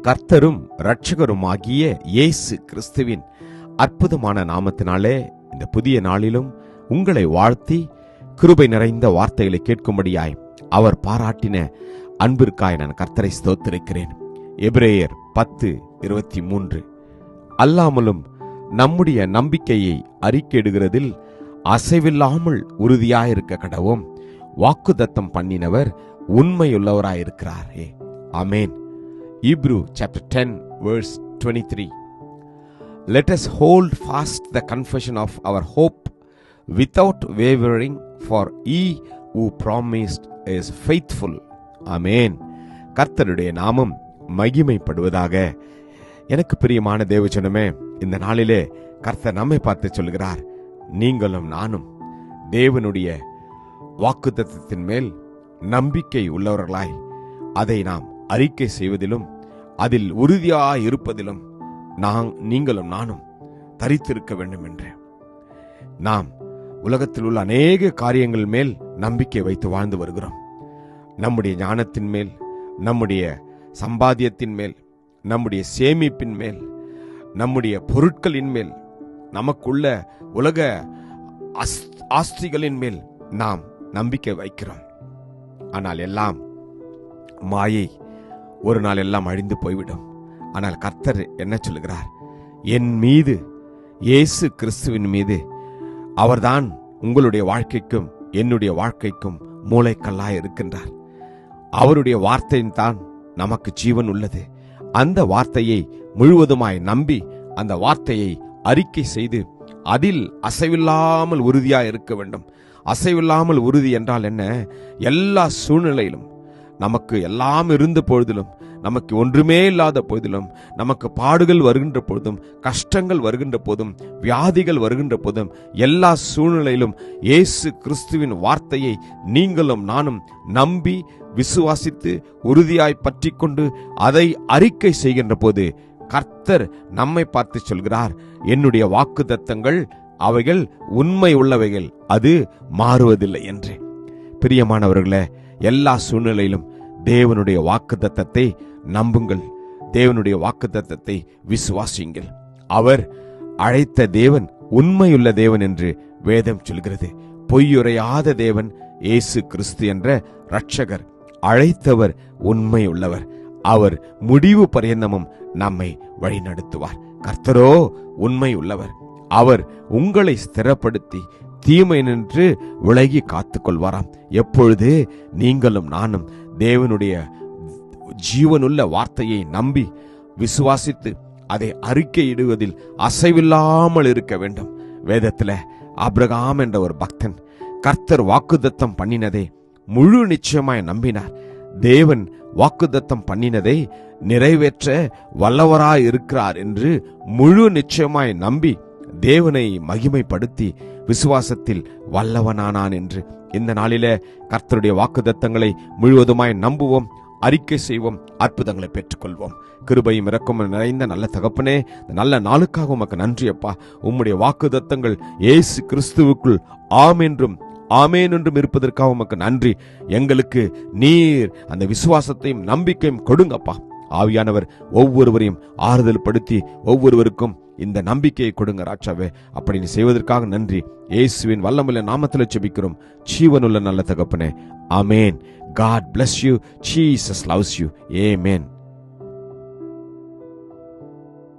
கர்த்தரும் இரட்சகருமாகிய இயேசு கிறிஸ்துவின் அற்புதமான நாமத்தினாலே இந்த புதிய நாளிலும் உங்களை வாழ்த்தி கிருபை நிறைந்த வார்த்தைகளை கேட்கும்படியாய் அவர் பாராட்டின அன்பிற்காய் நான் கர்த்தரை ஸ்தோத்திரிக்கிறேன். எபிரேயர் 10:23 அல்லாமலும் நம்முடைய நம்பிக்கையை அறிக்கையிடுகிறதில் அசைவில்லாமல் உறுதியாயிருக்க கடவோம். வாக்குத்தத்தம் பண்ணினவர் உண்மையுள்ளவராயிருக்கிறாரே. ஆமென். Hebrew chapter 10:23 Let us hold fast the confession of our hope without wavering, for he who promised is faithful. ஆமென். கர்த்தருடைய நாமம் மகிமைப்படுவதாக. எனக்கு பிரியமான தேவஜனமே, இந்த நாளிலே கர்த்தர் நம்மை பார்த்து சொல்கிறார், நீங்களும் நானும் தேவனுடைய வாக்குத்தத்தத்தின் மேல் நம்பிக்கை உள்ளவர்களாய் அதை நாம் அறிக்கை செய்வதிலும் அதில் உறுதியாய் இருப்பதிலும் நீங்களும் நானும் தரித்திருக்க வேண்டும் என்று. நாம் உலகத்தில் உள்ள அநேக காரியங்கள் மேல் நம்பிக்கை வைத்து வாழ்ந்து வருகிறோம். நம்முடைய ஞானத்தின் மேல், நம்முடைய சம்பாத்தியத்தின் மேல், நம்முடைய சேமிப்பின் மேல், நம்முடைய பொருட்களின் மேல், நமக்குள்ள உலக ஆஸ்திகளின் மேல் நாம் நம்பிக்கை வைக்கிறோம். ஆனால் எல்லாம் மாயை, ஒரு நாள் எல்லாம் அழிந்து போய்விடும். ஆனால் கர்த்தர் என்ன சொல்லுகிறார்? என் மீது, இயேசு கிறிஸ்துவின் மீது, அவர்தான் உங்களுடைய வாழ்க்கைக்கும் என்னுடைய வாழ்க்கைக்கும் மூளைக்கல்லாய் இருக்கின்றார். அவருடைய வார்த்தையின் தான் நமக்கு ஜீவன் உள்ளது. அந்த வார்த்தையை முழுவதுமாய் நம்பி அந்த வார்த்தையை அறிக்கை செய்து அதில் அசைவில்லாமல் உறுதியாய் இருக்க வேண்டும். அசைவில்லாமல் உறுதி என்றால் என்ன? எல்லா சூழ்நிலையிலும், நமக்கு எல்லாம் இருந்த பொழுதிலும், நமக்கு ஒன்றுமே இல்லாத போதிலும், நமக்கு பாடுகள் வருகின்ற பொழுதும், கஷ்டங்கள் வருகின்ற போதும், வியாதிகள் வருகின்ற போதும், எல்லா சூழ்நிலையிலும் இயேசு கிறிஸ்துவின் வார்த்தையை நீங்களும் நானும் நம்பி விசுவாசித்து உறுதியாய் பற்றி கொண்டு அதை அறிக்கை செய்கின்ற போது கர்த்தர் நம்மை பார்த்து சொல்கிறார், என்னுடைய வாக்குத்தத்தங்கள் அவைகள் உண்மை உள்ளவைகள், அது மாறுவதில்லை என்று. பிரியமானவர்களே, எல்லா சூழ்நிலையிலும் தேவனுடைய வாக்குத்தத்தத்தை நம்புங்கள். தேவனுடைய வாக்குத்தத்தத்தை விசுவாசியுங்கள். அவர் அழைத்த தேவன் உண்மையுள்ள தேவன் என்று வேதம் சொல்கிறது. பொய்யுரையாத தேவன் இயேசு கிறிஸ்து என்ற இரட்சகர். அழைத்தவர் உண்மையுள்ளவர். அவர் முடிவு பரியந்தமும் நம்மை வழிநடத்துவார். கர்த்தரோ உண்மை உள்ளவர். அவர் உங்களை ஸ்திரப்படுத்தி தீமை நின்று விலகி காத்துக் கொள்வாராம். எப்பொழுது நீங்களும் நானும் தேவனுடைய ஜீவனுள்ள வார்த்தையை நம்பி விசுவாசித்து அதை அறிக்கையிடுவதில் அசைவில்லாமல் இருக்க வேண்டும். வேதத்தில் ஆபிரகாம் என்ற ஒரு பக்தன் கர்த்தர் வாக்குத்தத்தம் பண்ணினதை முழு நிச்சயமாய் நம்பினார். தேவன் வாக்குத்தத்தம் பண்ணினதை நிறைவேற்ற வல்லவராய் இருக்கிறார் என்று முழு நிச்சயமாய் நம்பி தேவனை மகிமைப்படுத்தி விசுவாசத்தில் வல்லவனானான் என்று. இந்த நாளிலே கர்த்தருடைய வாக்குத்தத்தங்களை முழுவதுமாய் நம்புவோம், அறிக்கை செய்வோம், அற்புதங்களை பெற்றுக்கொள்வோம். கிருபையும் இரக்கமும் நிறைந்த நல்ல தகப்பனே, நல்ல நாளுக்காக உமக்கு நன்றி அப்பா. உம்முடைய வாக்குத்தத்தங்கள் இயேசு கிறிஸ்துவுக்குள் ஆம் என்றும் ஆமேன் என்றும் இருப்பதற்காக உமக்கு நன்றி. எங்களுக்கு நீர் அந்த விசுவாசத்தையும் நம்பிக்கையும் கொடுங்கப்பா. ஆவியானவர் ஒவ்வொருவரையும் ஆறுதல் படுத்தி ஒவ்வொருவருக்கும் இந்த நம்பிக்கையை கொடுங்க ராஜாவே. அப்படி நீ செய்வதற்காக நன்றி. இயேசுவின் வல்லமையுள்ள நாமத்தில் ஜெபிக்கிறோம் ஜீவனுள்ள நல்ல தகப்பனே. ஆமென். God bless you. Jesus loves you. Amen.